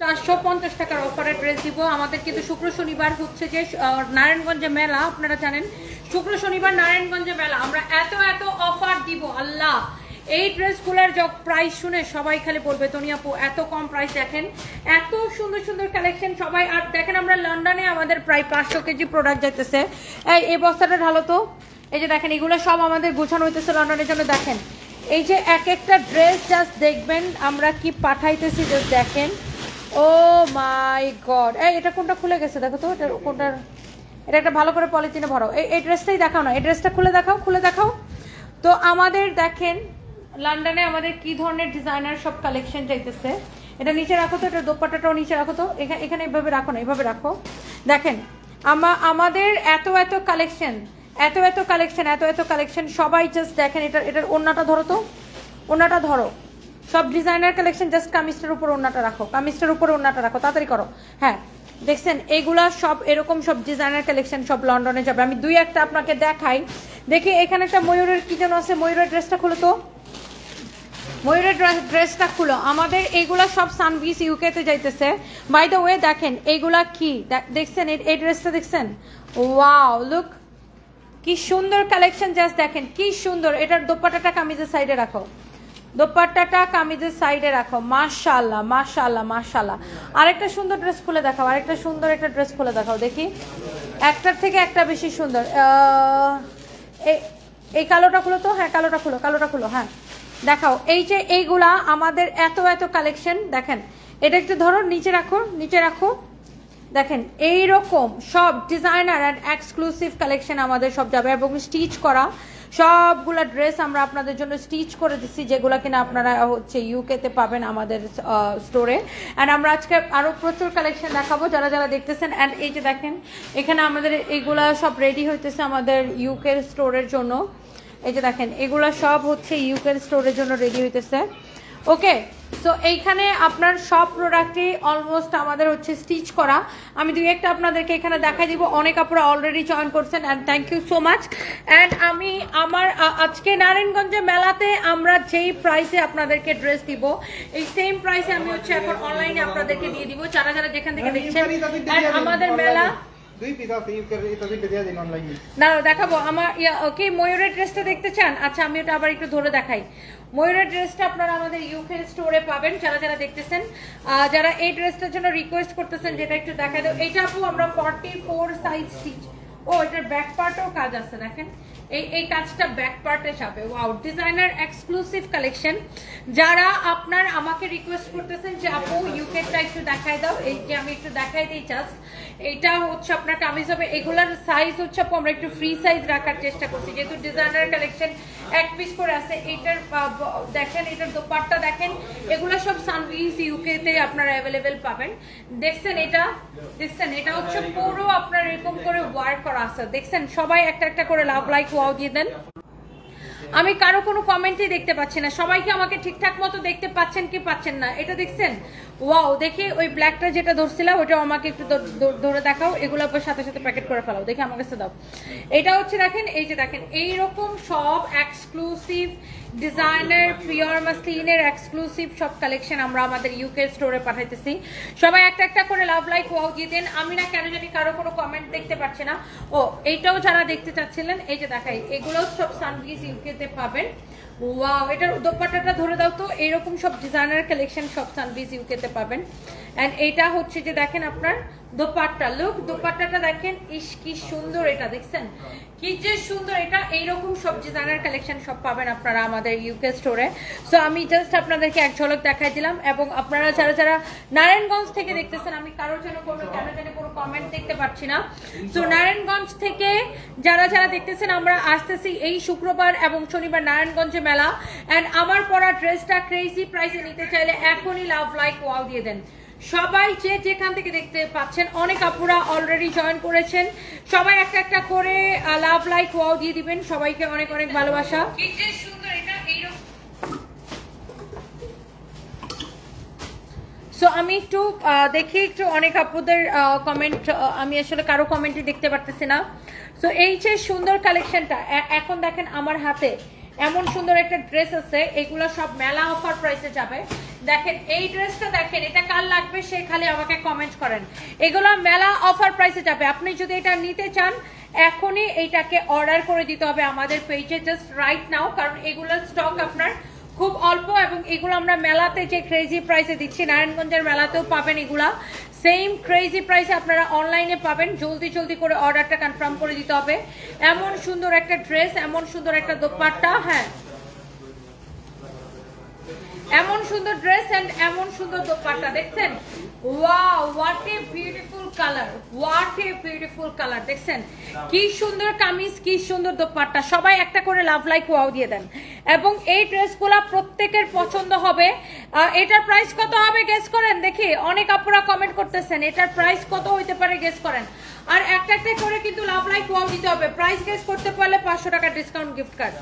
450 টাকার অফারে ড্রেস দিব। আমাদের কিন্তু শুক্র শনিবার হচ্ছে যে নারায়ণগঞ্জে মেলা, আপনারা জানেন শুক্র শনিবার নারায়ণগঞ্জে মেলা, আমরা এত এত অফার দিব আল্লাহ। এই ড্রেসগুলোর প্রাইস শুনে সবাই খালি বলবে তনি আপু এত কম প্রাইস, দেখেন এত সুন্দর সুন্দর কালেকশন সবাই। আর দেখেন আমরা লন্ডনে আমাদের প্রায় 500 কেজি প্রোডাক্ট যাইতেছে। এই বস্তাটা ঢালো তো, এই যে দেখেন এগুলো সব আমাদের গোছানো হইতেছে লন্ডনের জন্য। দেখেন এই যে এক একটা ড্রেস জাস্ট দেখবেন আমরা কি পাঠাইতেছি, জাস্ট দেখেন। ও মাই গড, এই এটা কোনটা খুলে গেছে দেখো তো, এটা কোনটার, এটা একটা ভালো করে পলিথিনে ভরো। এই ড্রেসটাই দেখাও না, এই ড্রেসটা খুলে দেখাও, খুলে দেখাও তো। আমাদের দেখেন লন্ডনে আমাদের কি ধরনের ডিজাইনার সব কালেকশন চাইতেছে। এটা নিচে রাখো তো, এটা দোপাট্টাটাও নিচে রাখো তো, এখানে এভাবে রাখো না, এভাবে রাখো। দেখেন আমাদের এত এত কালেকশন, এত এত কালেকশন, এত এত কালেকশন সবাই জাস্ট দেখেন। এটার ওড়নাটা ধরো তো, ওড়নাটা ধরো। সব ডিজাইনার কালেকশন, জাস্ট কামিজটার উপর ওড়নাটা রাখো, কামিজটার উপর ওড়নাটা রাখো, তাড়াতাড়ি করো। হ্যাঁ দেখছেন এইগুলা সব এরকম সব ডিজাইনার কালেকশন সব লন্ডনে যাবে। আমি দুই একটা আপনাকে দেখাই। দেখি এখানে একটা ময়ূরের কি যেন আছে, ময়ূরের ড্রেসটা খুলো তো, ময়ূরের ড্রেসটা খুলো। আমাদের এইগুলা সব সানভিস ইউকেতে যাইতেছে। বাই দ্য ওয়ে দেখেন এইগুলা কি দেখছেন, এই ড্রেসটা দেখছেন, ওয়াও লুক কি সুন্দর কালেকশন, জাস্ট দেখেন কি সুন্দর। এটার দোপাট্টাটা কামিজের সাইডে রাখো, দোপাট্টাটা কামিজের সাইডে রাখো। মাশাআল্লাহ মাশাআল্লাহ মাশাআল্লাহ। আরেকটা সুন্দর ড্রেস খুলে দেখাও, আরেকটা সুন্দর একটা ড্রেস খুলে দেখাও দেখি, একটার থেকে একটা বেশি সুন্দর। এই কালোটা খুলো তো, হ্যাঁ কালোটা খুলো, কালোটা খুলো, হ্যাঁ দেখাও। এই যে এইগুলা আমাদের এত এত কালেকশন দেখেন। এটা একটু ধরো, নিচে রাখো, নিচে রাখো। দেখেন এইরকম সব ডিজাইনার অ্যান্ড এক্সক্লুসিভ কালেকশন আমাদের সব যাবে, এবং স্টিচ করা সবগুলা ড্রেস আমরা আপনাদের জন্য স্টিচ করে দিচ্ছি, যেগুলো কিনা আপনারা হচ্ছে ইউকেতে পাবেন আমাদের স্টোরে। অ্যান্ড আমরা আজকে আরও প্রচুর কালেকশন দেখাবো যারা যারা দেখতেছেন। অ্যান্ড এই যে দেখেন এখানে আমাদের এইগুলা সব রেডি হইতেছে আমাদের ইউকের স্টোরের জন্য। এই যে দেখেন এগুলা সব হচ্ছে ইউকের স্টোরের জন্য রেডি হইতেছে। ওকে, সো এইখানে আপনার সব প্রোডাক্টই অলমোস্ট আমাদের হচ্ছে স্টিচ করা। আমি দুই একটা আপনাদেরকে এখানে দেখাই দিব। অনেক আপনারা অলরেডি জয়েন করছেন and thank you so much. And আমি আমার আজকে নারায়ণগঞ্জে মেলাতে আমরা যেই প্রাইসে আপনাদেরকে ড্রেস দিব, এই সেম প্রাইসে আমি হচ্ছে এখন অনলাইনে আপনাদেরকে দিয়ে দিব, যারা যারা যেখান থেকে দেখছেন। আমাদের মেলা না দেখাবো আমার ওকে। ময়ূরের ড্রেসটা দেখতে চান? আচ্ছা আমি ওটা আবার একটু ধরে দেখাই। ময়ূরের ড্রেসটা আপনারা আমাদের ইউকের স্টোরে পাবেন, যারা যারা দেখতেছেন। যারা এই ড্রেসটার জন্য রিকোয়েস্ট করতেছেন যেটা একটু দেখাই দাও, এইটা আপু আমরা 44 সাইজ স্টিচ। ও এটার ব্যাক পার্টেও কাজ আছে, দেখেন এই কাজটা ব্যাক পার্টে যাবে। Wow, designer exclusive collection. যারা আপনার আমাকে রিকোয়েস্ট করতেছেন যে আপু ইউকেটা একটু দেখাই দাও, এই যে আমি একটু দেখাই দিই জাস্ট। এইটা হচ্ছে আপনার কামিজ হবে, এগুলার সাইজ হচ্ছে আপু আমরা একটু ফ্রি সাইজ রাখার চেষ্টা করছি, যেহেতু ডিজাইনার কালেকশন এক পিস করে আছে। এইটার দেখেন, এটার দোপাট্টা দেখেন, এগুলো সব সানভিস ইউকেতে আপনারা অ্যাভেলেবেল পাবেন। দেখছেন এটা, দেখছেন এটা হচ্ছে পুরো আপনার এরকম করে ওয়ার্ক করা আছে। দেখছেন সবাই একটা একটা করে লাভ লাইক ওয়াও দিয়ে দেন। আমি কারো কোনো কমেন্টই দেখতে পাচ্ছি না, সবাইকে আমাকে ঠিকঠাক মতো দেখতে পাচ্ছেন কি পাচ্ছেন না এটা দেখছেন? ওয়াও, দেখি ওই ব্ল্যাকটা যেটা ধরছিলাম ওটাও আমাকে একটু ধরে দেখাও। এগুলো সাথে সাথে প্যাকেট করে ফেলাও, দেখি আমার কাছে দাও। এটা হচ্ছে দেখেন, এই যে দেখেন এইরকম সব এক্সক্লুসিভ ডিজাইনার পিওর মাসলিনের এক্সক্লুসিভ সব কালেকশন আমরা আমাদের ইউকে স্টোরে পাঠাইতেছি। সবাই একটা একটা করে লাভ লাইক ওয়াও দিয়ে দেন। আমি না কেন জানি কারো কোনো কমেন্ট দেখতে পাচ্ছি না। ও এইটাও যারা দেখতে চাচ্ছিলেন, এই যে দেখাই, এগুলোও সব সানভিস ইউকেতে পাবেন। ওয়াও, এটার দোপাট্টাটা ধরে দাও তো। এইরকম সব ডিজাইনার কালেকশন সব সানভিস ইউকেতে পাবেন। অ্যান্ড এইটা হচ্ছে যে দেখেন আপনার দোপাট্টা, লুক দোপাট্টাটা দেখেন, ইস কি সুন্দর, এটা দেখছেন কি যে সুন্দর। এটা এইরকম সব ডিজাইনার কালেকশন সব পাবেন আপনারা আমাদের ইউকে স্টোরে। সো আমি জাস্ট আপনাদেরকে এক ঝলক দেখাই দিলাম। এবং আপনারা যারা যারা নারায়ণগঞ্জ থেকে দেখতেছেন, আমি কারোর জন্য কোনো কেন জানি কোনো কমেন্ট দেখতে পাচ্ছি না। সো নারায়ণগঞ্জ থেকে যারা যারা দেখতেছেন, আমরা আসতেছি এই শুক্রবার এবং শনিবার নারায়ণগঞ্জে মেলা। অ্যান্ড আমার পরা ড্রেসটা ক্রেজি প্রাইসে নিতে চাইলে এখনই লাভ লাইক ওয়াও দিয়ে দেন। সবাই যে যেখান থেকে দেখতে পাচ্ছেন, অনেক আপুরা অলরেডি জয়েন করেছেন, সবাই একটা একটা করে লাভ লাইক ওয়াও দিয়ে দিবেন। সবাইকে অনেক অনেক ভালোবাসা। কি যে সুন্দর এটা এইরকম। সো আমি একটু দেখি একটু অনেক আপুদের কমেন্ট, আমি আসলে কারো কমেন্টই দেখতে পারতেছি না। সো এই যে সুন্দর কালেকশনটা এখন দেখেন আমার হাতে এমন সুন্দর একটা ড্রেস আছে, এগুলো সব মেলা অফার প্রাইসে যাবে। দেখেন এই ড্রেসটা দেখেন, এটা কার লাগবে সে খালি আমাকে কমেন্ট করেন। এগুলো মেলা অফার প্রাইসে যাবে। আপনি যদি এটা নিতে চান এখনই এইটাকে অর্ডার করে দিতে হবে আমাদের পেজে, জাস্ট রাইট নাও, কারণ এগুলোর স্টক আপনার খুব অল্প এবং এগুলো আমরা মেলাতে যে ক্রেজি প্রাইসে দিচ্ছি, নারায়ণগঞ্জের মেলাতেও পাবেন এগুলা সেম ক্রেজি প্রাইসে আপনারা অনলাইনে পাবেন। জলদি জলদি করে অর্ডারটা কনফার্ম করে দিতে হবে। এমন সুন্দর একটা ড্রেস, এমন সুন্দর একটা দোপাট্টা, হ্যাঁ এমন সুন্দর ড্রেস এন্ড এমন সুন্দর দোপাট্টা দেখছেন। Wow, what a beautiful colour, what a beautiful colour, দেখছেন কি সুন্দর কামিজ, কি সুন্দর দোপাট্টা। সবাই একটা করে লাভ লাইক ওয়াও দিয়ে দেন। এবং এই ড্রেসগুলো প্রত্যেকের পছন্দ হবে। এটার প্রাইস কত হবে গেস করেন দেখি। অনেক আপুরা কমেন্ট করতেছেন এটার প্রাইস কত হইতে পারে গেস করেন। আর একটা একটা করে কিন্তু লাভ লাইক ওয়াও দিতে হবে। প্রাইস গেস করতে পারলে 500 টাকা discount gift card.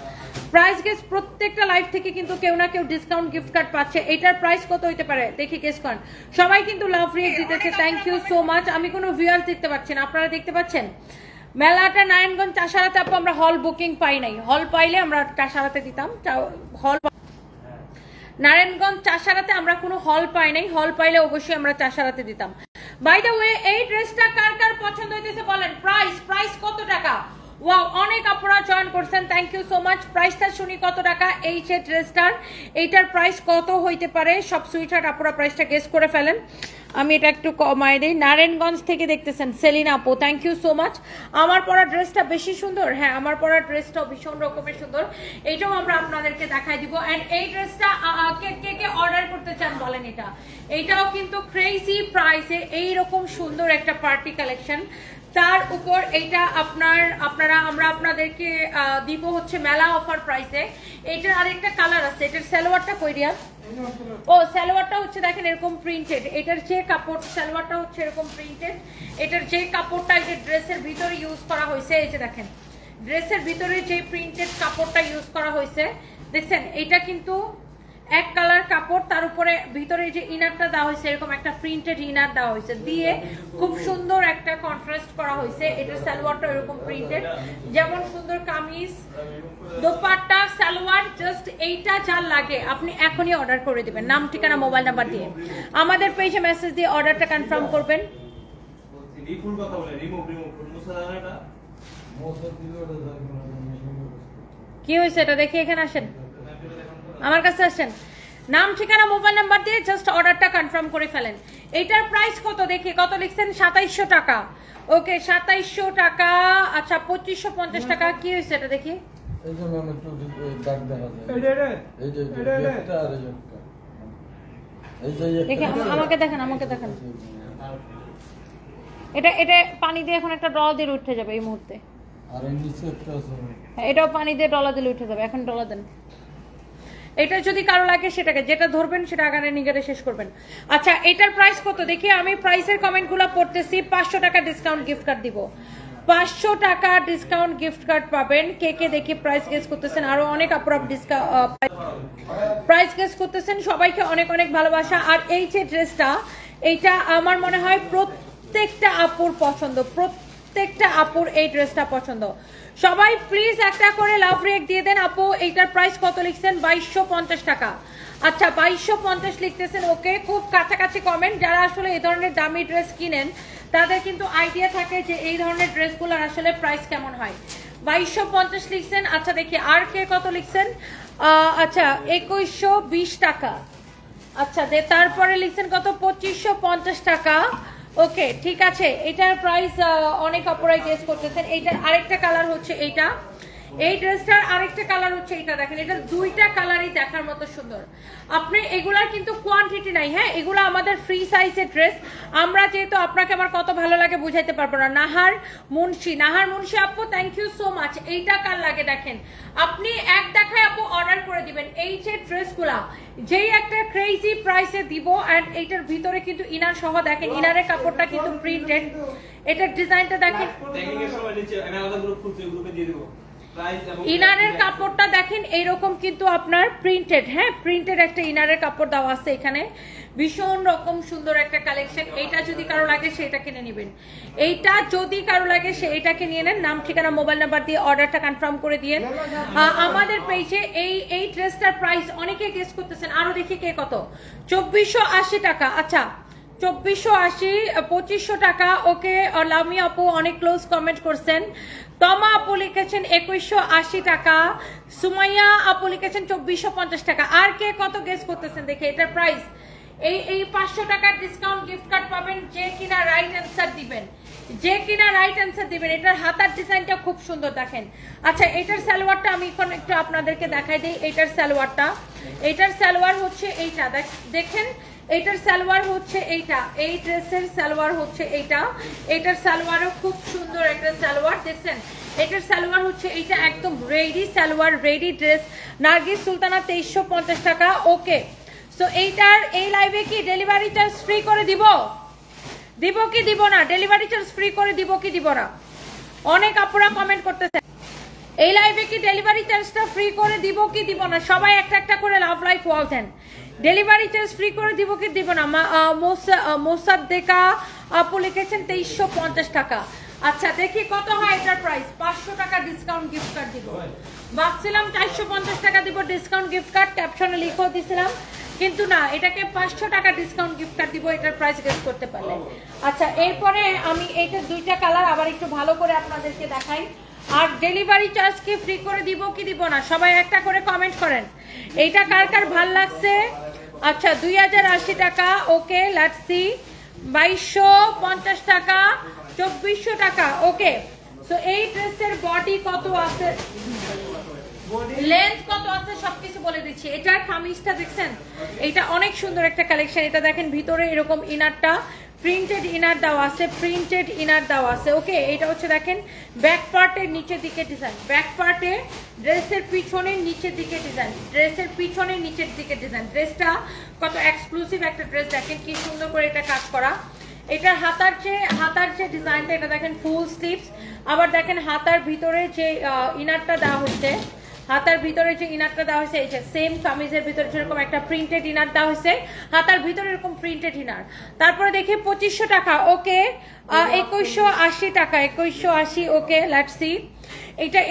Price guess প্রত্যেকটা লাইভ থেকে কিন্তু কেউ না কেউ ডিসকাউন্ট গিফট কার্ড পাচ্ছে। এটার প্রাইস কত হইতে পারে দেখি গেস করেন। সবাই কিন্তু লাভ রিয়েক্ট দিতেছে, থ্যাংক ইউ সো মাচ। আমি কোনো ভিউয়ার্স দেখতে পাচ্ছি না, আপনারা দেখতে পাচ্ছেন? মেলাটা নারায়ণগঞ্জ চাষারাতে আপু আমরা হল বুকিং পাই নাই, হল পাইলে আমরা চাষারাতে দিতাম। হল নারায়ণগঞ্জ চাষারাতে আমরা কোনো হল পাই নাই, হল পাইলে অবশ্যই আমরা চাষারাতে দিতাম। বাই দ্য ওয়ে এই ড্রেসটা কার কার পছন্দ হইতেছে বলেন। প্রাইস কত টাকা? ওয়াও, অনেক আপনারা জয়েন করছেন, থ্যাংক ইউ সো মাচ। প্রাইসটা শুনি কত টাকা এই যে ড্রেসটার, এইটার প্রাইস কত হইতে পারে? সব সুইটার আপনারা প্রাইসটা গেস করে ফেলেন, আমি এটা একটু কমায় দিই। নারায়ণগঞ্জ থেকে দেখতেছেন সেলিনা আপু, থ্যাংক ইউ সো মাচ। আমার পরা ড্রেসটা বেশি সুন্দর, হ্যাঁ আমার পরা ড্রেসটাও ভীষণ রকমের সুন্দর, এইটাও আমরা আপনাদেরকে দেখাই দিব। এন্ড এই ড্রেসটা কে কে অর্ডার করতে চান বলেন। এইটাও কিন্তু ক্রেজি প্রাইসে এইরকম সুন্দর একটা পার্টি কালেকশন, তার উপর এইটা আমরা আপনাদেরকে দিব হচ্ছে মেলা অফার প্রাইসে। এটার আরেকটা কালার আছে, এটার সালোয়ারটা কই রিয়া? ও সালোয়ারটা হচ্ছে দেখেন এরকম প্রিন্টেড। এটার যে কাপড়, সালোয়ারটা হচ্ছে এরকম প্রিন্টেড। এটার যে কাপড়টা এই যে ড্রেসের ভিতরে ইউজ করা হয়েছে, এই যে দেখেন ড্রেসের ভিতরে যে প্রিন্টেড কাপড়টা ইউজ করা হয়েছে দেখছেন, এটা কিন্তু এক কালার কাপড়, তার উপরে ভিতরে যে ইনারটা দেওয়া হয়েছে এরকম একটা প্রিন্টেড ইনার দেওয়া হয়েছে, দিয়ে খুব সুন্দর একটা কন্ট্রাস্ট করা হয়েছে। এটার সালোয়ারটা এরকম প্রিন্টেড, যেমন সুন্দর কামিজ, দোপাট্টা, সালোয়ার, জাস্ট এইটা যা লাগে আপনি এখনই অর্ডার করে দিবেন নাম ঠিকানা মোবাইল নাম্বার দিয়ে। আমাদের পেজে মেসেজ দিয়ে অর্ডারটা কনফার্ম করবেন। কি হয়েছে এটা দেখি, এখানে আসেন, আমার কাছে আসেন, নাম ঠিকানা মোবাইল নাম্বার দিয়ে জাস্ট অর্ডারটা কনফার্ম করে ফেলেন। এইটার প্রাইস কত দেখি, কত লিখছেন? 2700 টাকা। ওকে 2700 টাকা। আচ্ছা 2550 টাকা। কি হয়েছে এটা দেখি। এই যে ম্যাম একটু দাগ দেখা যায়, এই যে একটা আর এই যে দেখি, আমাকে দেখেন, আমাকে দেখেন। এটা পানি দিয়ে এখন একটা ডলা দিয়ে উঠে যাবে এই মুহূর্তে। আর এর নিচে একটা আছে, হ্যাঁ এটাও পানি দিয়ে ডলা দিলে উঠে যাবে। এখন ডলা দেন। এটা যদি কারো লাগে সেটাকে যেটা ধরবেন সেটা আগারে নিগারে শেষ করবেন। আচ্ছা এটার প্রাইস কত দেখি, আমি প্রাইসের কমেন্টগুলো পড়তেছি। 500 টাকা ডিসকাউন্ট গিফট কার্ড দিব, 500 টাকা ডিসকাউন্ট গিফট কার্ড পাবেন। কে কে দেখি প্রাইস গেস করতেছেন, আরো অনেক আপুরা প্রাইস গেস করতেছেন, সবাইকে অনেক অনেক ভালোবাসা। আর এই যে ড্রেসটা, এইটা আমার মনে হয় প্রত্যেকটা আপুর পছন্দ, প্রত্যেকটা আপুর এই ড্রেসটা পছন্দ। সবাই প্লিজ একটা করে লাভ রিয়েক্ট দিয়ে দেন। আপু এইটার প্রাইস কত লিখছেন? 2250 টাকা। আচ্ছা 2250 লিখতেছেন, ওকে খুব কাছাকাছি কমেন্ট। যারা আসলে এই ধরনের দামি ড্রেস কিনেন তাদের কিন্তু আইডিয়া থাকে যে এই ধরনের ড্রেসগুলোর আসলে প্রাইস কেমন হয়। 2250 লিখছেন। আচ্ছা দেখি আর কে কত লিখছেন। আচ্ছা 2120 টাকা। আচ্ছা তারপরে লিখছেন কত? 2550 টাকা। ওকে ঠিক আছে, এটার প্রাইস অনেক অপরাই গেস করতেছেন। এইটার আরেকটা কালার হচ্ছে এইটা, এই ড্রেসটার আরেকটা কালার হচ্ছে এটা। দেখেন এটা দুইটা কালারই দেখার মতো সুন্দর। আপনি এগুলার কিন্তু কোয়ান্টিটি নাই, হ্যাঁ এগুলো আমাদের ফ্রি সাইজের ড্রেস। আমরা যেহেতু আপনাকে আমার কত ভালো লাগে বুঝাইতে পারবো না। নাহার মুন্সি আপু থ্যাংক ইউ সো মাচ। এইটা কার লাগে দেখেন, আপনি এক দেখায় আপু অর্ডার করে দিবেন। এই যে ড্রেসগুলা যেই একটা ক্রেজি প্রাইসে দিব, এন্ড এইটার ভিতরে কিন্তু ইনার সহ দেখেন, ইনারের কাপড়টা কিন্তু প্রিন্টেড। এটার ডিজাইনটা দেখেন, ইনারের কাপড়টা দেখেন এইরকম কিন্তু আপনার প্রিন্টেড, হ্যাঁ প্রিন্টেড একটা ইনারের কাপড় দেওয়া আছে এখানে। ভীষণ রকম সুন্দর একটা কালেকশন। এইটা যদি কারো লাগে সেটা কিনে নেবেন, এইটা যদি কারো লাগে সে এটাকে নিয়ে নেন। নাম ঠিকানা মোবাইল নাম্বার দিয়ে অর্ডারটা কনফার্ম করে দিয়ে আমাদের পেজে এই ড্রেসটার প্রাইস অনেকে গেস করতেছেন। আরো দেখি কে কত, 2480 টাকা। আচ্ছা 2480, 2500 টাকা। ওকে লামি আপু অনেক ক্লোজ কমেন্ট করছেন। তমা আপু লিখেছেন 2180 টাকা। সুমাইয়া আপু লিখেছেন 2450 টাকা। আর কে কত গেস করতেছেন দেখে এটার প্রাইস। এই 500 টাকার ডিসকাউন্ট গিফট কার্ড পাবেন যে কিনা রাইট অ্যান্সার দিবেন, যে কিনা রাইট অ্যান্সার দিবেন। এটার হাতার ডিজাইনটা খুব সুন্দর দেখেন। আচ্ছা এটার সালোয়ারটা আমি এখন একটু আপনাদেরকে দেখাই দিই। এটার সালোয়ার হচ্ছে এইটা, দেখেন এইটার সালোয়ার হচ্ছে এইটা, এই ড্রেসের সালোয়ার হচ্ছে এইটা। এটার সালোয়ারও খুব সুন্দর একটা সালোয়ার দেখছেন। এটার সালোয়ার হচ্ছে এইটা, একদম ready salwar, ready dress. Nargis Sultana 2350 টাকা। ওকে সো এইটার এই লাইভে কি ডেলিভারি চার্জ ফ্রি করে দিব কি দিব না? ডেলিভারি চার্জ ফ্রি করে দিব কি দিব না? অনেক আপুরা কমেন্ট করতেছে এই লাইভে কি ডেলিভারি চার্জটা ফ্রি করে দিব কি দিব না? সবাই একটা একটা করে লাভ লাইফ ওয়াল দেন। ডেলিভারি চার্জ ফ্রি করে দিব কি দিব না? মোসাদ্দেকা আপু লিখেছেন 2350 টাকা। আচ্ছা দেখি কত হয় এটার প্রাইস। 500 টাকা ডিসকাউন্ট গিফট কার্ড দিব। ভাবছিলাম 450 টাকা দিব ডিসকাউন্ট গিফট কার্ড, ক্যাপশনে লিখেও দিছিলাম, কিন্তু না, এটাকে 500 টাকা ডিসকাউন্ট গিফট কার্ড দিব এটার প্রাইস গেস করতে পারলে। আচ্ছা এরপরে আমি এইটা দুইটা কালার আবার একটু ভালো করে আপনাদেরকে দেখাই। আর ডেলিভারি চার্জ কি ফ্রি করে দিব কি দিব না? সবাই একটা করে কমেন্ট করেন। এইটা কার কার ভাল লাগছে? আচ্ছা 2080 টাকা। Okay let's see. 2250 টাকা, 2400 টাকা। ওকে সো এই ড্রেসের বডি কত আছে, লেন্থ কত আছে সবকিছু বলে দিচ্ছি। এটার কামিজটা দেখছেন, এটা অনেক সুন্দর একটা কালেকশন। এটা দেখেন ভিতরে এরকম ইনারটা প্রিন্টেড ইনার দেওয়া আছে, প্রিন্টেড ইনার দেওয়া আছে। ওকে এটা হচ্ছে দেখেন ব্যাক পার্টের নিচের দিকে ডিজাইন, ব্যাক পার্টে ড্রেসের পিছনের নিচের দিকে ডিজাইন, ড্রেসের পিছনের নিচের দিকে ডিজাইন। ড্রেসটা কত এক্সক্লুসিভ একটা ড্রেস, দেখেন কি সুন্দর করে এটা কাজ করা। এটার হাতার যে ডিজাইনটা এটা দেখেন ফুল স্লিভস। আবার দেখেন হাতার ভিতরে যে ইনারটা দেওয়া হচ্ছে, হাতার ভিতরে যে ইনারটা দেওয়া হয়েছে এই যে সেম কামিজের ভিতরে যেরকম একটা প্রিন্টেড ইনার দেওয়া হয়েছে, হাতার ভিতরে এরকম প্রিন্টেড ইনার। তারপরে দেখি 2500 টাকা। ওকে 2180 টাকা, 2180। Okay let's see.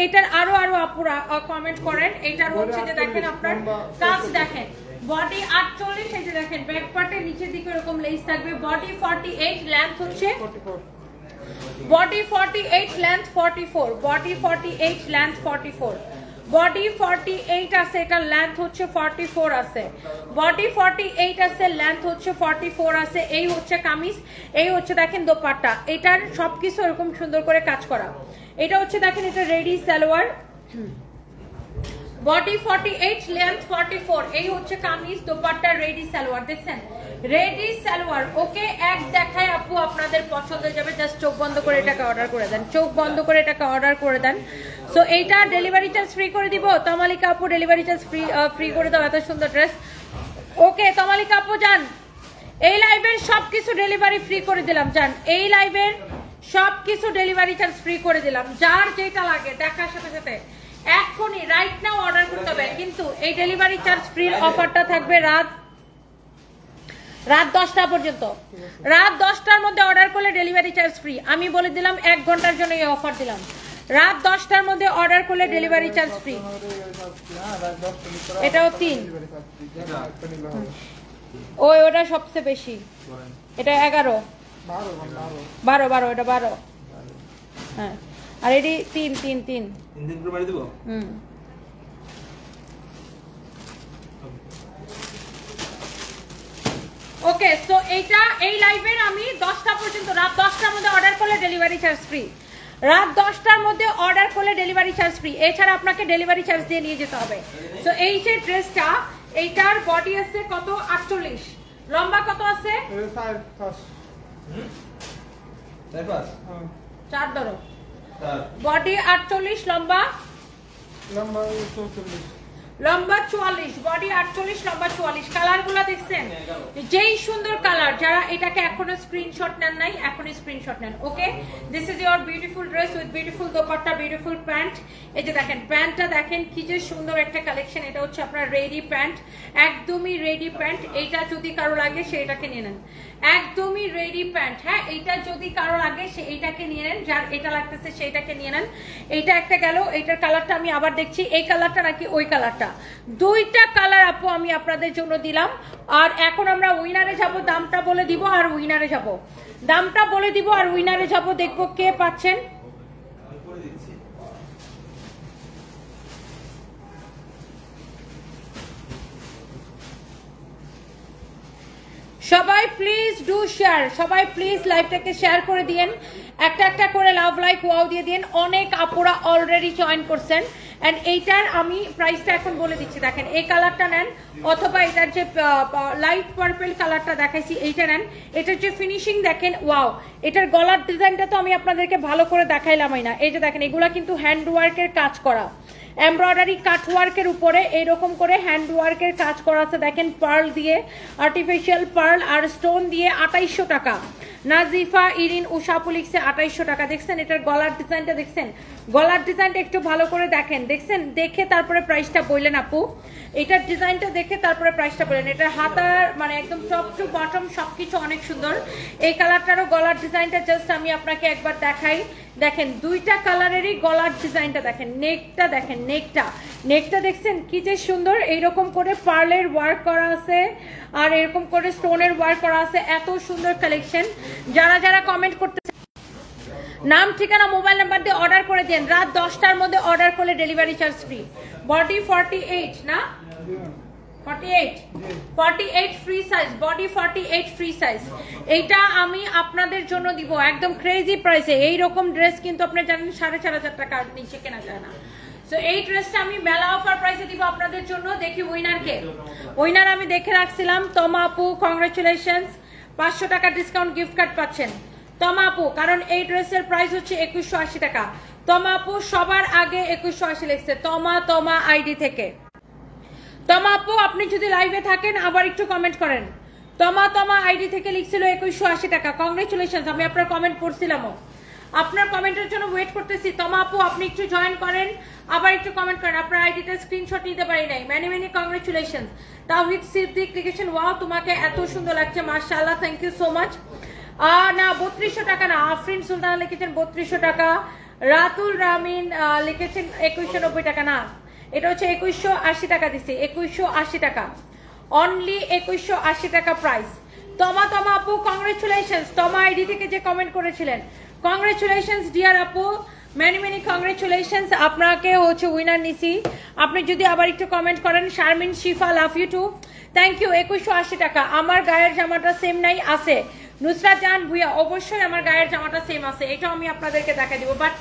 এটার আরো আপুরা কমেন্ট করেন। এটার হচ্ছে যে দেখেন আপনার কাজ দেখেন, বডি 48, এই যে দেখেন ব্যাক পার্টের নিচের দিকে এরকম লেস থাকবে। বডি 48, লেন্থ হচ্ছে 44, body 48, length 44, body 48, length 44, body 48 আছে, এটা লেন্থ হচ্ছে 44 আছে। বডি 48 আছে, লেন্থ হচ্ছে 44 আছে। এই হচ্ছে কামিজ, এই হচ্ছে দেখেন দোপাট্টা। এটার সবকিছু এরকম সুন্দর করে কাজ করা। এটা হচ্ছে দেখেন এটা রেডি সালোয়ার, বডি 48, লেন্থ 44। এই হচ্ছে কামিজ, দোপাট্টা, রেডি সালোয়ার। দেখছেন রেডি সালোয়ার। ওকে এক দেখায় আপু আপনাদের পছন্দ হয়ে যাবে। জাস্ট চোখ বন্ধ করে এটাকে অর্ডার করে দেন, চোখ বন্ধ করে এটাকে অর্ডার করে দেন। সো এইটা ডেলিভারি চার্জ ফ্রি করে দিব। তমালিকা আপু ডেলিভারি চার্জ ফ্রি করে দাও, এত সুন্দর ড্রেস। ওকে তমালিকা আপু যান, এই লাইভের সবকিছু ডেলিভারি ফ্রি করে দিলাম। যান এই লাইভের সবকিছু ডেলিভারি চার্জ ফ্রি করে দিলাম। যার যেটা লাগে দেখার সাথে সাথে এখনই রাইট নাও অর্ডার করতে হবে। কিন্তু এই ডেলিভারি চার্জ ফ্রি অফারটা থাকবে রাত 10টা পর্যন্ত। রাত 10টার মধ্যে অর্ডার করলে ডেলিভারি চার্জ ফ্রি। আমি বলে দিলাম 1 ঘন্টার জন্য এই অফার দিলাম। রাত 10টার মধ্যে অর্ডার করলে ডেলিভারি চার্জ ফ্রি। এটাও 3, ওটা সবচেয়ে বেশি, এটা 11, 12, এটা 12। হ্যাঁ আর এটি 3 দিন করে মারি দেব। ওকে সো এইটা এই লাইভের আমি 10টা পর্যন্ত, রাত 10টার মধ্যে অর্ডার করলে ডেলিভারি চার্জ ফ্রি। রাত 10টার মধ্যে অর্ডার করলে ডেলিভারি চার্জ ফ্রি। এছাড়া আপনাকে ডেলিভারি চার্জ দিয়ে নিয়ে যেতে হবে। সো এই যে ড্রেসটা, এইটার বডি আছে কত 48, লম্বা কত আছে 4 ধরো। বডি 48, লম্বা লম্বা 44, বডি 48, লম্বা 44। কালারগুলো দেখছেন যেই সুন্দর কালার। যারা এটাকে এখনো স্ক্রিনশট নেন নাই, এখনই স্ক্রিনশট নেন। Okay, this is your beautiful dress with beautiful dupatta, beautiful pant. এই যে দেখেন প্যান্টটা দেখেন কি যে সুন্দর একটা কালেকশন। এটা হচ্ছে আপনার রেডি প্যান্ট, একদমই রেডি প্যান্ট। এইটা যদি কারো লাগে সেটাকে নিয়ে নেন, একদমই রেডি প্যান্ট। হ্যাঁ, এইটা যদি কারো লাগে সে এইটাকে নিয়ে নেন, যার এটা লাগতেছে সেইটাকে নিয়ে নেন। এইটা একটা গেল, এইটার কালারটা আমি আবার দেখছি, এই কালারটা নাকি ওই কালারটা, দুইটা কালার আপু আমি আপনাদের জন্য দিলাম। আর এখন আমরা উইনারে যাব, দামটা বলে দিব আর উইনারে যাব, দামটা বলে দিব আর উইনারে যাব, দেখবো কে পাচ্ছেন। সবাই প্লিজ ডু শেয়ার, সবাই প্লিজ লাইভটাকে শেয়ার করে দিয়েন, একটা একটা করে লাভ লাইক ওয়াও দিয়ে দিন। অনেক আপুরা অলরেডি জয়েন করছেন। এন্ড এইটার আমি প্রাইসটা এখন বলে দিচ্ছি। দেখেন এই কালারটা নেন, অথবা এটার যে লাইট পার্পল কালারটা দেখাইছি এইটা নেন। এটার যে ফিনিশিং দেখেন, ওয়াও। এটার গলার ডিজাইনটা তো আমি আপনাদেরকে ভালো করে দেখাইলামই না। এই যে দেখেন এগুলা কিন্তু হ্যান্ড ওয়ার্কের কাজ করা, এমব্রয়ডারি কাট ওয়ার্কের উপরে এইরকম করে হ্যান্ড ওয়ার্কের কাজ করা আছে। দেখেন পার্ল দিয়ে, আর্টিফিশিয়াল পার্ল আর স্টোন দিয়ে 2800 টাকা। নাজিফা ইরিন উষাপু লিখছে 2800 টাকা। দেখছেন এটার গলার ডিজাইনটা, দেখছেন গলার ডিজাইনটা একটু ভালো করে দেখেন, দেখছেন দেখে তারপরে প্রাইসটা বললেন আপু। এটার ডিজাইনটা দেখে তারপরে প্রাইসটা বললেন। এটার হাতার মানে একদম টপ টু বটম সবকিছু অনেক সুন্দর। এই কালারটারও গলার ডিজাইনটা জাস্ট আমি আপনাকে একবার দেখাই। দেখেন দুইটা কালারেরই গলার ডিজাইনটা দেখেন, নেকটা দেখেন, নেকটা দেখছেন কি যে সুন্দর। এইরকম করে পার্লের ওয়ার্ক করা আছে আর এরকম করে স্টোনের ওয়ার্ক করা আছে। এত সুন্দর কালেকশন। যারা যারা কমেন্ট করতে, নাম ঠিকানা মোবাইল নাম্বার দিয়ে অর্ডার করে দেন। রাত 10টার মধ্যে অর্ডার করলে ডেলিভারি চার্জ ফ্রি। বডি 48 না 48 free size, body 48 free size. এইটা আমি আপনাদের জন্য দিব একদম ক্রেজি প্রাইসে। এইরকম ড্রেস কিন্তু আপনি জানেন 4500 টাকার নিচে কেনা যায় না। সো এই ড্রেসটা আমি মেলা অফার প্রাইসে দিব আপনাদের জন্য। দেখি উইনারকে। উইনার আমি দেখে রাখছিলাম তমা আপু, কংগ্রেচুলেশনস, 500 টাকা ডিসকাউন্ট গিফট কার্ড পাচ্ছেন তমা আপু। কারণ এই ড্রেসের প্রাইস হচ্ছে 2180 টাকা। তমা আপু সবার আগে 2180 লিখছে, তমা আইডি থেকে। তমা আপু আপনি যদি লাইভে থাকেন আবার একটু কমেন্ট করেন। তমা আইডি থেকে লিখছিল 2180 টাকা। কংগ্রেচুলেশনস, আমি আপনার কমেন্ট পড়ছিলামও, আপনার কমেন্টের জন্য ওয়েট করতেছি। তমা আপু আপনি একটু জয়েন করেন, আবার একটু কমেন্ট করেন। আপনার আইডিটা স্ক্রিনশট নিতে পারি নাই। Many congratulations. তাওহিদ সিদ্দিক লিখেছেন ওয়াও তোমাকে এত সুন্দর লাগছে, মাশাআল্লাহ, থ্যাংক ইউ সো মাচ। না 3200 টাকা না, আফরিন সুলতান লিখেছেন 3200 টাকা। রাতুল রামিন লিখেছেন 2190 টাকা। না, এটা হচ্ছে 2180 টাকা দিছি, 2180 টাকা অনলি, 2180 টাকা প্রাইস। তমা আপু কংগ্রেচুলেশনস। তমা আইডি থেকে যে কমেন্ট করেছিলেন, কংগ্রেচুলেশনস ডিয়ার আপু, মেনি কংগ্রেচুলেশনস। আপনাকে হচ্ছে উইনার নিছি। আপনি যদি আবার একটু কমেন্ট করেন। Sharmin Shifa, love you too, thank you. 2180 টাকা। আমার গায়ের জামাটা সেম নাই, আছে। নুসরাত জাহান ভুইয়া, অবশ্যই আমার গায়ের জামাটা সেম আছে, এটাও আমি আপনাদেরকে দেখাই দিব। বাট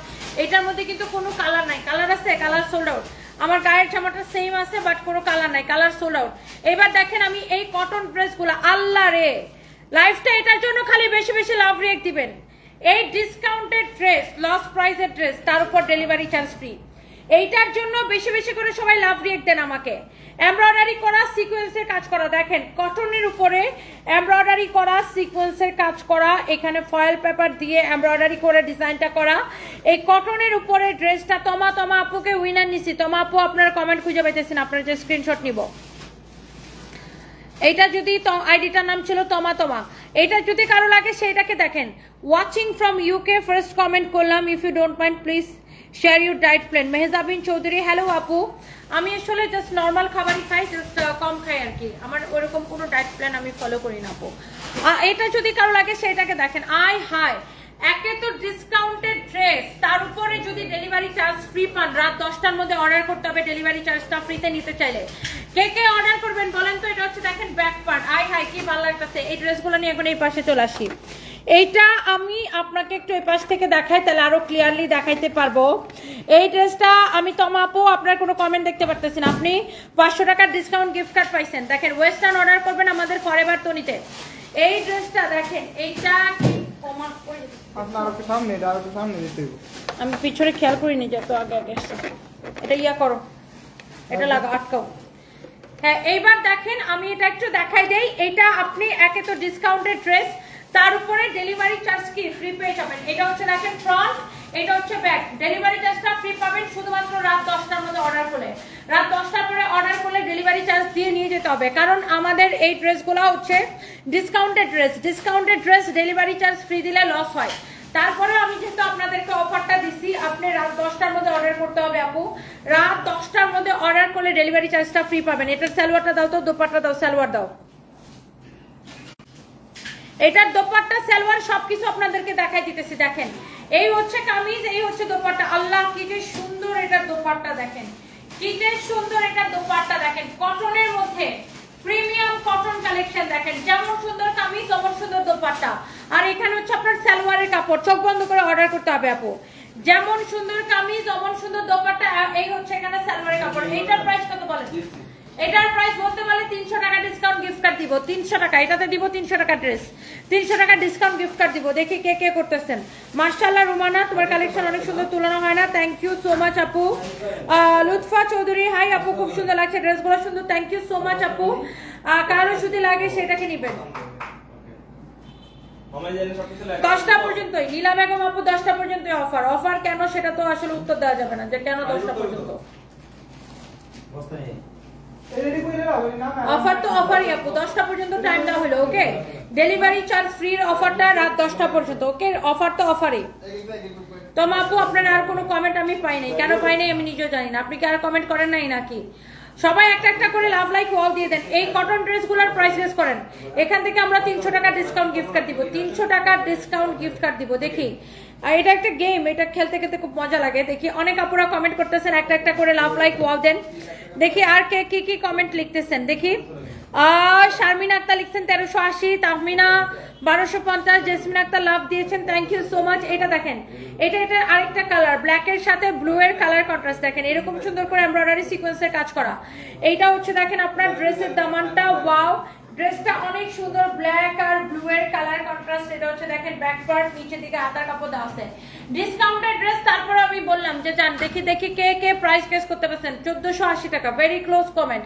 এটার মধ্যে কিন্তু কোনো কালার নাই। কালার আছে, কালার সোল্ড আউট। আমার গায়ের জামাটা সেম আছে বাট কোনো কালার নাই, কালার সোল্ড আউট। এবার দেখেন আমি এই কটন ড্রেসগুলো, আল্লাহ রে, লাইফটা এটার জন্য খালি বেশি বেশি লাভ রিয়েক্ট দিবেন। এই ডিসকাউন্টেড ড্রেস, লস প্রাইসের ড্রেস, তার উপর ডেলিভারি চার্জ ফ্রি। এইটার জন্য বেশি বেশি করে সবাই লাভ রিয়েক্ট দেন আমাকে। এমব্রয়ডারি করা সিকোয়েন্সের কাজ করা, দেখেন কটনের উপরে এমব্রয়ডারি করা সিকোয়েন্সের কাজ করা, এখানে ফয়েল পেপার দিয়ে এমব্রয়ডারি করে ডিজাইনটা করা। এই কটনের উপরে ড্রেসটা তমা আপুকে উইনার নিছি। তমা আপু আপনার কমেন্ট খুঁজে পাইতেছেন, আপনার যে স্ক্রিনশট নিব। এইটা যদি আইডিটার নাম ছিল তমা, এটা যদি কারো লাগে সেইটাকে দেখেন। Watching from UK, first comment করলাম। If you don't mind please share your diet plan. Mehjabin Chowdhury, hello আপু, আমি আসলে জাস্ট নর্মাল খাবারই খাই, জাস্ট কম খাই আর কি। আমার ওরকম কোনো ডায়েট প্ল্যান আমি ফলো করি না আপু। এটা যদি কারো লাগে সেটাকে দেখেন। হাই একে তো ডিসকাউন্টেড ড্রেস, তার উপরে যদি ডেলিভারি চার্জ ফ্রি পান। রাত 10টার মধ্যে অর্ডার করতে হবে, ডেলিভারি চার্জটা ফ্রিতে নিতে চাইলে। কে অর্ডার করবেন বলেন তো? এটা হচ্ছে দেখেন ব্যাক পার্ট, হাই কি ভালো লাগতেছে। এই ড্রেসগুলো নিয়ে এখন এই পাশে চলে আসি। এইটা আমি আপনাকে একটু এই পাশ থেকে দেখাই, তাহলে আরো ক্লিয়ারলি দেখাইতে পারবো। এই ড্রেসটা আমি তমা আপু আপনার কোনো কমেন্ট দেখতে পারতেছেন। আপনি 500 টাকার ডিসকাউন্ট গিফট কার্ড পাইছেন। দেখেন ওয়েস্টার্ন অর্ডার করবেন আমাদের ফরএভার তনিতে। এই ড্রেসটা দেখেন, এইটা আমি পিছনে খেয়াল করিনি যে এত আগে আসছে। এটা করো, এটা লাগা আটকাও। হ্যাঁ এইবার দেখেন আমি এটা একটু দেখাই দেই। এটা আপনি একে তো ডিসকাউন্টেড ড্রেস, তার উপরে ডেলিভারি চার্জ কি ফ্রি পেয়ে যাবেন। এটা হচ্ছে দেখেন ফ্রন্ট, এটা হচ্ছে ব্যাক, ডেলিভারি চার্জটা ফ্রি পাবেন শুধুমাত্র রাত 10টার মধ্যে অর্ডার করলে। রাত 10টার পরে অর্ডার করলে ডেলিভারি চার্জ দিয়ে নিয়ে যেতে হবে, কারণ আমাদের এই ড্রেসগুলো হচ্ছে discounted dress. Discounted dress delivery charge free দিলে লস হয়। তারপরে আমি যেহেতু আপনাদেরকে অফারটা দিচ্ছি, আপনি রাত 10টার মধ্যে অর্ডার করতে হবে আপু। রাত 10টার মধ্যে অর্ডার করলে ডেলিভারি চার্জটা ফ্রি পাবেন। এটার সালোয়ারটা দাও তো, দোপাট্টা দাও, সালোয়ার দাও। এটার দোপাট্টা সালোয়ার সবকিছু আপনাদেরকে দেখাই দিতেছি। দেখেন এই হচ্ছে কামিজ, এই হচ্ছে দোপাট্টা। আল্লাহ কি যে সুন্দর এটার দোপাট্টা, দেখেন কি যে সুন্দর এটার দোপাট্টা। দেখেন কটনের মধ্যে প্রিমিয়াম কটন কালেকশন, দেখেন যেমন সুন্দর কামিজ তেমন সুন্দর দোপাট্টা। আর এখানে হচ্ছে আপনার সালোয়ারের কাপড়, চোখ বন্ধ করে অর্ডার করতে হবে আপু। যেমন সুন্দর কামিজ তেমন সুন্দর দোপাট্টা। এই হচ্ছে এখানে সালোয়ারের কাপড়। এইটার প্রাইস কত বলেন? এটার প্রাইস বলতে পারলে 300 টাকা ডিসকাউন্ট গিফট কার্ড দিব। 300 টাকা এটাতে দিব, 300 টাকা ড্রেস, 300 টাকা ডিসকাউন্ট গিফট কার্ড দিব। দেখি কে কে করতেছেন। মাশাআল্লাহ রুমানা, তোমার কালেকশন অনেক সুন্দর, তুলনা হয় না। থ্যাংক ইউ সো মাচ আপু। লুৎফা চৌধুরী, হাই আপু, খুব সুন্দর লাগছে ড্রেসগুলো, সুন্দর। থ্যাংক ইউ সো মাচ আপু। কারো যদি লাগে সেটাকে নিবেন। 10টা পর্যন্তই নীলা বেগম আপু, 10টা পর্যন্তই অফার। অফার কেন সেটা তো আসলে উত্তর দেওয়া যাবে না যে কেন 10টা পর্যন্ত অফার। তো অফারই আপু, 10টা পর্যন্ত টাইম দেওয়া হলো। ওকে, ডেলিভারি চার্জ ফ্রির অফারটা রাত 10টা পর্যন্ত। ওকে, অফার তো অফারই। তো আপু আপনার আর কোনো কমেন্ট আমি পাই নাই, কেন পাই নাই আমি নিজেও জানি না। আপনি কি আর কমেন্ট করেন নাই নাকি? সবাই একটা একটা করে লাভ লাইক ওয়াল দিয়ে দেন। এই কটন ড্রেসগুলোর প্রাইস রেস করেন। এখান থেকে আমরা 300 টাকা ডিসকাউন্ট গিফট কার্ড দিব, 300 টাকা ডিসকাউন্ট গিফট কার্ড দিব। দেখি এটা একটা গেম, এটা খেলতে খেলতে খুব মজা লাগে। দেখি অনেক আপুরা কমেন্ট করতেছেন, একটা একটা করে লাভ লাইক ওয়াল দেন। দেখি আর কে কি কি কমেন্ট লিখতেছেন। দেখি শারমিন আক্তার লিখছেন 1380, তাহমিনা 1250, জেসমিন আক্তার লাভ দিয়েছেন, থ্যাংক ইউ সো মাচ। এটা দেখেন, এটা আরেকটা কালার, ব্ল্যাক এর সাথে ব্লু এর কালার কন্ট্রাস্ট। দেখেন এরকম সুন্দর করে এমব্রয়ডারি সিকোয়েন্সের কাজ করা। এইটা হচ্ছে দেখেন আপনার ড্রেসের দামানটা, ওয়াও ড্রেসটা অনেক সুন্দর, ব্ল্যাক আর ব্লু এর কালার কন্ট্রাস্ট। এটা হচ্ছে দেখেন ব্যাক পার্ট, নিচের দিকে হাতার কাপড় দেওয়া আছে, ডিসকাউন্টেড ড্রেস। তারপরে আমি বললাম যে জান দেখি দেখি কে কে প্রাইস গেস করতে পারছেন। 1480 টাকা, very close comment,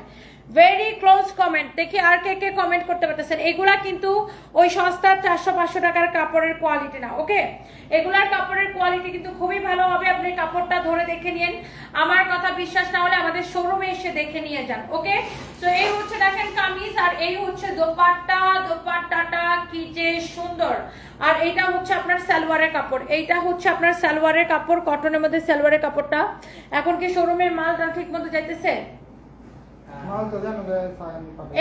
very close comment. দেখি আর কে কে কমেন্ট করতে পারতেছেন। এগুলা কিন্তু ওই সস্তা 400-500 টাকার কাপড়ের কোয়ালিটি না। ওকে, এগুলার কাপড়ের কোয়ালিটি কিন্তু খুবই ভালো হবে। আপনি কাপড়টা ধরে দেখে নিন, আমার কথা বিশ্বাস না হলে আমাদের শোরুমে এসে দেখে নিয়ে যান। ওকে, তো এই হচ্ছে দেখেন কামিজ, আর এই হচ্ছে দোপাট্টা। দোপাট্টাটা কি যে সুন্দর। আর এইটা হচ্ছে আপনার সালোয়ারের কাপড়, এইটা হচ্ছে আপনার সালোয়ারের কাপড়, কটনের মধ্যে সালোয়ারের কাপড়টা। এখন কি শোরুমের মালটা ঠিক মতো যাইতেছে?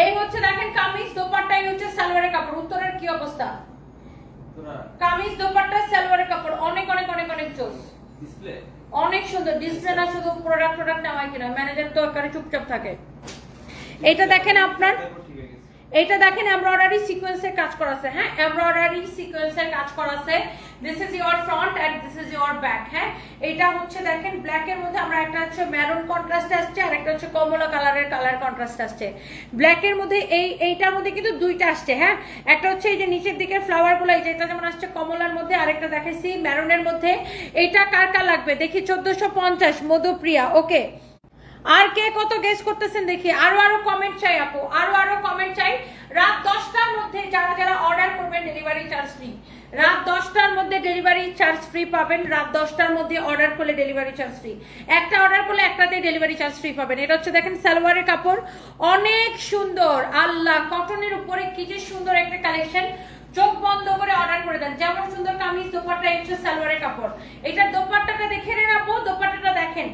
এই হচ্ছে দেখেন কামিজ, দোপাট্টা, এই হচ্ছে সালোয়ারের কাপড়। উত্তরের কি অবস্থা? কামিজ, দোপাট্টা, সালোয়ারের কাপড় অনেক অনেক অনেক অনেক জোস, ডিসপ্লে অনেক সুন্দর। ডিসপ্লে না, শুধু প্রোডাক্ট নামায় কিনা, ম্যানেজার তো একেবারে চুপচাপ থাকে। এটা দেখেন আপনার, এটা দেখেন এমব্রয়ডারি সিকোয়েন্সের কাজ করা আছে। হ্যাঁ, এমব্রয়ডারি সিকোয়েন্সের কাজ করা আছে। This is your front end this is your back. হ্যাঁ, এটা হচ্ছে দেখেন ব্ল্যাক এর মধ্যে আমরা একটা হচ্ছে মেরুন কন্ট্রাস্ট আসছে, আর একটা হচ্ছে কমলা কালারের কালার কন্ট্রাস্ট আসছে। ব্ল্যাক এর মধ্যে এইটার মধ্যে কিন্তু দুইটা আসছে। হ্যাঁ, একটা হচ্ছে এই যে নিচের দিকের ফ্লাওয়ার গুলো, এই যে এটা যেমন আসছে কমলার মধ্যে, আরেকটা দেখাইছি মেরুনের মধ্যে। এইটা কার কার লাগবে দেখি? 1450, মধুপ্রিয়া। ওকে, আর কে কত গেস করতেছেন দেখি। আরো কমেন্ট চাই আপু, আরো কমেন্ট চাই। রাত 10টার মধ্যে যারা যারা অর্ডার করবেন ডেলিভারি চার্জ ফ্রি। রাত 10টার মধ্যে ডেলিভারি চার্জ ফ্রি পাবেন। রাত 10টার মধ্যে অর্ডার করলে ডেলিভারি চার্জ ফ্রি। একটা অর্ডার করলে একটাতে ডেলিভারি চার্জ ফ্রি পাবেন। এটা হচ্ছে দেখেন সালোয়ারের কাপড়, অনেক সুন্দর। আল্লাহ, কটনের উপরে কি যে সুন্দর একটা কালেকশন। চোখ বন্ধ করে অর্ডার করে দেন। যেমন সুন্দর কামিজ, দোপাট্টা, এই হচ্ছে সালোয়ারের কাপড়। এটা দোপাট্টাটা দেখে নেন আপু, দোপাট্টাটা দেখেন,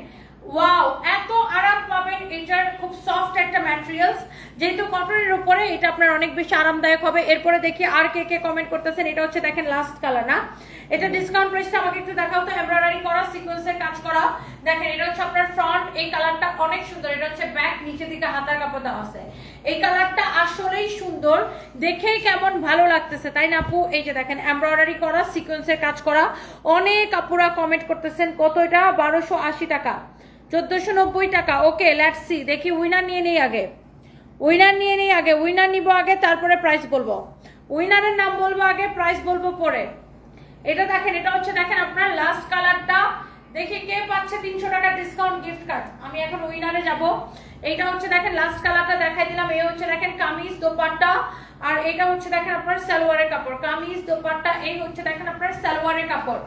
ওয়াও এত আরাম পাবেন। এটার খুব সফট একটা ম্যাটেরিয়ালস, যেহেতু কটনের উপরে এটা আপনার অনেক বেশি আরামদায়ক হবে। এরপরে দেখি আর কে কে কমেন্ট করতেছেন। এটা হচ্ছে দেখেন লাস্ট কালার না, এটা ডিসকাউন্ট প্রাইসটা আমাকে একটু দেখাও তো। এমব্রয়ডারি করা, সিকোয়েন্সের কাজ করা। দেখেন এটা হচ্ছে আপনার ফ্রন্ট, এই কালারটা অনেক সুন্দর। এটা হচ্ছে ব্যাক, নিচের দিকে হাতার কাপড় দেওয়া আছে। এই কালারটা আসলেই সুন্দর, দেখেই কেমন ভালো লাগতেছে, তাই না আপু? এই যে দেখেন এমব্রয়ডারি করা, সিকোয়েন্সের কাজ করা। অনেক আপুরা কমেন্ট করতেছেন। কত এটা? 1280 টাকা, 1490 টাকা। ওকে, লেটস সি, দেখি উইনার নিয়ে নেই আগে, উইনার নিয়ে নেই আগে, উইনার নিব আগে, তারপরে প্রাইস বলবো। উইনারের নাম বলবো আগে, প্রাইস বলবো পরে। এটা দেখেন, এটা হচ্ছে দেখেন আপনার লাস্ট কালারটা। দেখি কে পাচ্ছে 300 টাকা ডিসকাউন্ট গিফট কার্ড। আমি এখন উইনারে যাব। এইটা হচ্ছে দেখেন লাস্ট কালারটা দেখাই দিলাম। এই হচ্ছে দেখেন কামিজ দোপাট্টা, আর এটা হচ্ছে দেখেন আপনার সালোয়ারের কাপড়। কামিজ দোপাট্টা, এই হচ্ছে দেখেন আপনার সালোয়ারের কাপড়।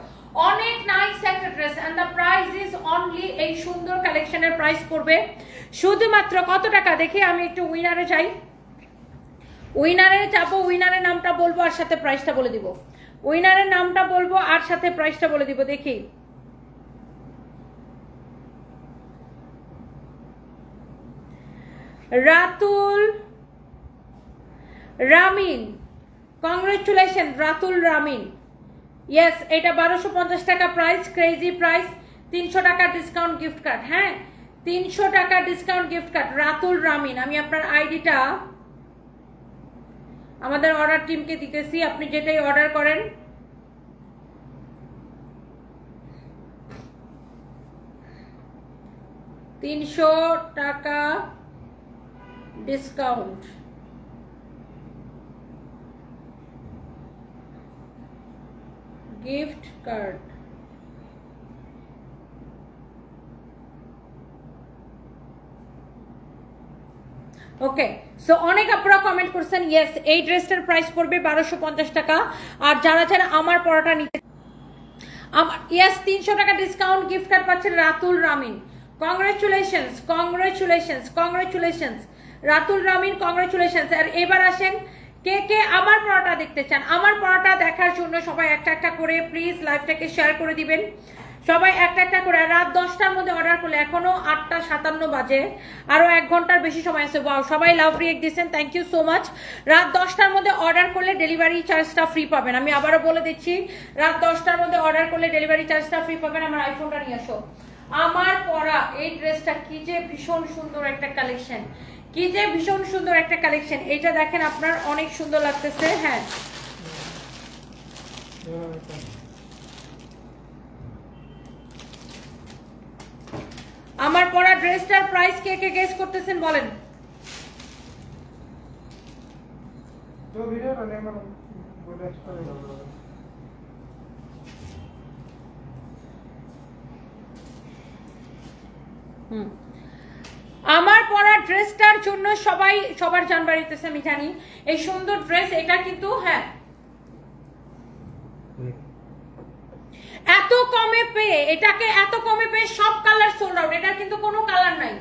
অনেক নাইস একটা dress and the price is only, এই সুন্দর কালেকশনের প্রাইস পড়বে শুধুমাত্র কত টাকা? দেখি আমি একটু উইনারে যাই। উইনারে যাব, উইনারের নামটা বলবো আর সাথে প্রাইসটা বলে দিব। উইনারের নামটা বলবো আর সাথে প্রাইসটা বলে দিব। দেখি রাতুল রামিন, কংগ্রেচুলেশন রাতুল রামিন। ইয়েস, এটা 1250 টাকা প্রাইস, ক্রেজি প্রাইস। 300 টাকা ডিসকাউন্ট গিফট কার্ড। হ্যাঁ, 300 টাকা discount gift card Ratul Ramin. আমি আপনার আইডিটা আমাদের অর্ডার টিমকে দিতেছি, আপনি যেটাই অর্ডার করেন। $300 টাকা discount. Gift card. Okay, so অনেক আপনারা কমেন্ট করছেন। ইয়েস, এই ড্রেসটার প্রাইস পড়বে 1250 টাকা। আর যারা যারা আমার পড়াটা নিতে, আমার ইয়েস 300 টাকা ডিসকাউন্ট গিফট কার্ড পাচ্ছেন Ratul Ramin. Congratulations, congratulations, congratulations Ratul Ramin, congratulations. আর এবার আসেন কে কে আমার পড়াটা দেখতে চান। আমার পড়াটা দেখার জন্য সবাই একটা একটা করে প্লিজ লাইভটাকে শেয়ার করে দিবেন। সবাই একটা একটা করে। রাত 10টার মধ্যে অর্ডার করলে, এখনো 8:57 বাজে, আরো 1 ঘন্টার বেশি সময় আছে। ওয়াও, সবাই লাভ রিয়েক্ট দিচ্ছেন, থ্যাংক ইউ সো মাচ। রাত 10টার মধ্যে অর্ডার করলে ডেলিভারি চার্জটা ফ্রি পাবেন। আমি আবারও বলে দিচ্ছি, রাত 10টার মধ্যে অর্ডার করলে ডেলিভারি চার্জটা ফ্রি পাবেন। আমার আইফোনটা নিয়ে আসো। আমার পরা এই ড্রেসটা কি যে ভীষণ সুন্দর একটা কালেকশন, কি যে ভীষণ সুন্দর একটা কালেকশন। এটা দেখেন আপনার অনেক সুন্দর লাগতেছে। হ্যাঁ, আমার পরা ড্রেসটার প্রাইস কে কে গেস করতেছেন বলেন। তো ভিডিও করে আমার বলে করে আমার পরা ড্রেসটার জন্য সবাই সবার জান বাড়িতেছে, আমি জানি। এই সুন্দর ড্রেস, এটা কিন্তু হ্যাঁ এত কমে পেয়ে, এটাকে এত কমে পেয়ে সব কালার সোল্ড আউট। এটা কিন্তু কোনো কালার নাই,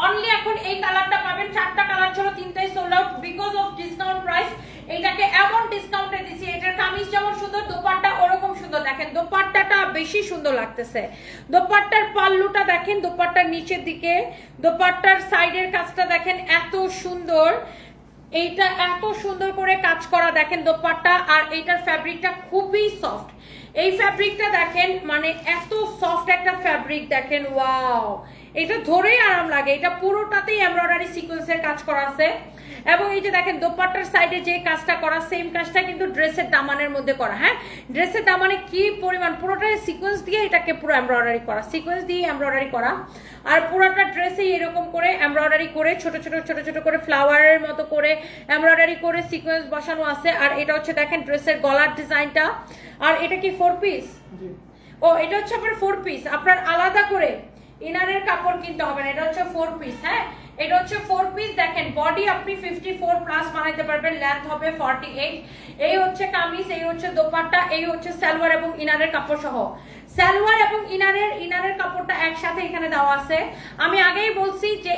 অনলি এখন এই কালারটা পাবেন। 4টা কালার ছিল, 3টাই sold out because of discount price. এটাকে এমন ডিসকাউন্টে দিছি। এটার কামিজ যেমন সুন্দর, দোপাট্টা ওরকম সুন্দর। দেখেন দোপাট্টাটা বেশি সুন্দর লাগতেছে। দোপাট্টার পাল্লুটা দেখেন, দোপাট্টার নিচের দিকে, দোপাট্টার সাইডের কাজটা দেখেন এত সুন্দর। এইটা এত সুন্দর করে কাজ করা দেখেন দোপাট্টা। আর এইটার ফ্যাব্রিকটা খুবই সফট। এই ফ্যাব্রিকটা দেখেন, মানে এত সফট একটা ফ্যাব্রিক দেখেন। ওয়াও, এটা ধরেই আরাম লাগে। এটা পুরোটাতেই এমব্রয়ডারি সিকোয়েন্সের কাজ করা আছে। এবং এই যে দেখেন দোপাট্টার সাইডে যে কাজটা করা, সেম কাজটা কিন্তু ড্রেসের দামানের মধ্যে করা। হ্যাঁ, ড্রেসের দামানে কি পরিমাণ, পুরোটাই সিকোয়েন্স দিয়ে এটাকে পুরো এমব্রয়ডারি করা, সিকোয়েন্স দিয়ে এমব্রয়ডারি করা। আর পুরোটা ড্রেসে এরকম করে এমব্রয়ডারি করে ছোট ছোট ছোট ছোট করে ফ্লাওয়ারের মতো করে এমব্রয়ডারি করে সিকোয়েন্স বসানো আছে। আর এটা হচ্ছে দেখেন ড্রেসের গলার ডিজাইনটা। আর এটা কি 4 পিস? ও, এটা হচ্ছে আপনার 4 পিস। আপনার আলাদা করে ইনারের কাপড় কিনতে হবে না, এটা হচ্ছে 4 পিস। হ্যাঁ, এটা হচ্ছে 4 পিস। দেখেন বডি আপনি 54 প্লাস বানাইতে পারবেন, লেন্থ হবে 48। এই হচ্ছে কামিজ, এই হচ্ছে দোপাট্টা, এই হচ্ছে সালোয়ার এবং ইনারের কাপড় সহ। সালোয়ার এবং ইনারের কাপড়টা একসাথে এখানে দেওয়া আছে। আমি আগেই বলছি যে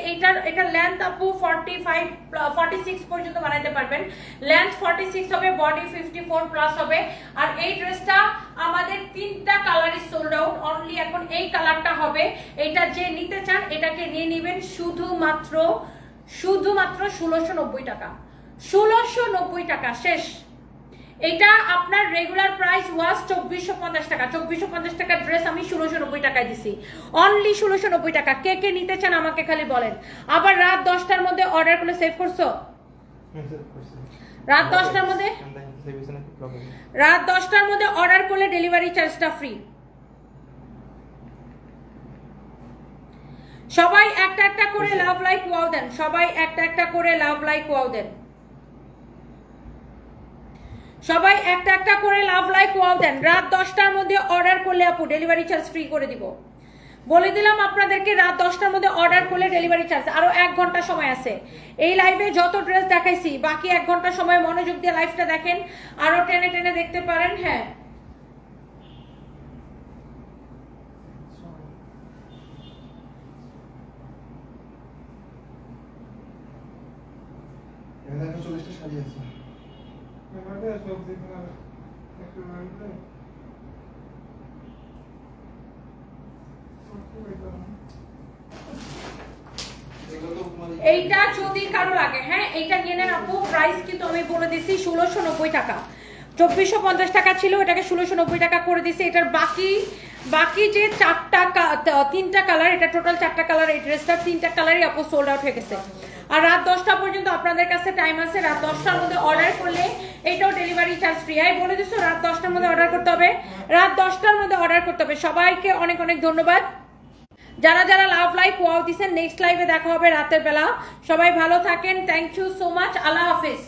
এটা লেন্থ আপু 46 পর্যন্ত বানাইতে পারবেন। লেন্থ 46 হবে, বডি 54 প্লাস হবে। আর এই ড্রেসটা আমাদের 3টা কালারই সোল্ড আউট, অনলি এখন এই কালারটা হবে। এটা যে নিতে চান এটাকে নিয়ে নেবেন শুধুমাত্র 1690 টাকা। 1690 টাকা, শেষ। এটা আপনার রেগুলার প্রাইস ওয়াজ 2450 টাকা। 2450 টাকার ড্রেস আমি 1690 টাকায় দিছি, অনলি 1690 টাকা। কে কে নিতে চান আমাকে খালি বলেন। আবার রাত 10টার মধ্যে অর্ডার করলে সেভ করছো? রাত 10টার মধ্যে, রাত 10টার মধ্যে অর্ডার করলে ডেলিভারি চার্জটা ফ্রি। সবাই একটা একটা করে লাভ লাইক ওয়াও দেন, সবাই একটা একটা করে লাভ লাইক ওয়াও দেন, সবাই একটা একটা করে লাভ লাইক ওয়াও দেন। রাত 10টার মধ্যে অর্ডার করলে আপু ডেলিভারি চার্জ ফ্রি করে দিব। বলে দিলাম আপনাদেরকে রাত 10টার মধ্যে অর্ডার করলে ডেলিভারি চার্জ। আরো 1 ঘন্টা সময় আছে। এই লাইভে যত ড্রেস দেখাইছি বাকি 1 ঘন্টা সময় মনোযোগ দিয়ে লাইভটা দেখেন, আরো টেনে টেনে দেখতে পারেন। হ্যাঁ এখানে 40টা শাড়ি আছে। এবারে সব দিন একটু রাখবে। এইটা যদি কারো লাগে, হ্যাঁ এইটা নিয়ে নেন আপু। প্রাইস কিন্তু আমি বলে দিছি 1690 টাকা। 2450 টাকা ছিল, এটাকে 1690 টাকা করে দিছি। এটার বাকি যে 3টা কালার, এটা টোটাল 4টা কালার। এই ড্রেসটার 3টা কালারই আপু সোল্ড আউট হয়ে গেছে। আর রাত 10টা পর্যন্ত আপনাদের কাছে টাইম আছে। রাত 10টার মধ্যে অর্ডার করলে এটাও ডেলিভারি চার্জ ফ্রি। আমি বলে দিচ্ছি রাত 10টার মধ্যে অর্ডার করতে হবে, রাত 10টার মধ্যে অর্ডার করতে হবে। সবাইকে অনেক অনেক ধন্যবাদ যারা যারা লাভ লাইভ ওয়াও দিচ্ছেন। নেক্সট লাইভে দেখা হবে রাতের বেলা। সবাই ভালো থাকেন। Thank you so much. আল্লাহ হাফিজ।